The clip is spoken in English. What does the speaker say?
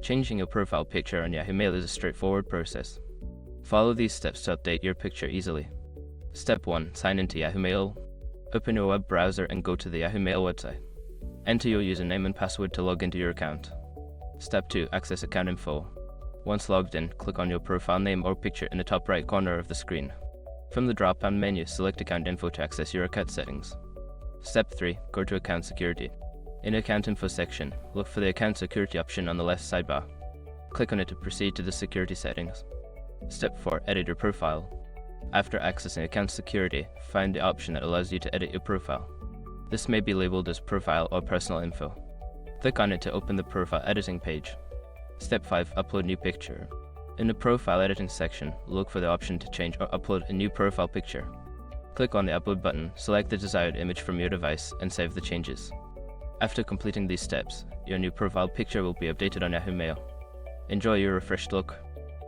Changing your profile picture on Yahoo Mail is a straightforward process. Follow these steps to update your picture easily. Step 1. Sign into Yahoo Mail. Open your web browser and go to the Yahoo Mail website. Enter your username and password to log into your account. Step 2. Access account info. Once logged in, click on your profile name or picture in the top right corner of the screen. From the drop-down menu, select Account Info to access your account settings. Step 3. Go to Account Security. In the Account Info section, look for the Account Security option on the left sidebar. Click on it to proceed to the security settings. Step 4. Edit your profile. After accessing Account Security, find the option that allows you to edit your profile. This may be labeled as Profile or Personal Info. Click on it to open the Profile Editing page. Step 5. Upload new picture. In the Profile Editing section, look for the option to change or upload a new profile picture. Click on the Upload button, select the desired image from your device, and save the changes. After completing these steps, your new profile picture will be updated on Yahoo Mail. Enjoy your refreshed look.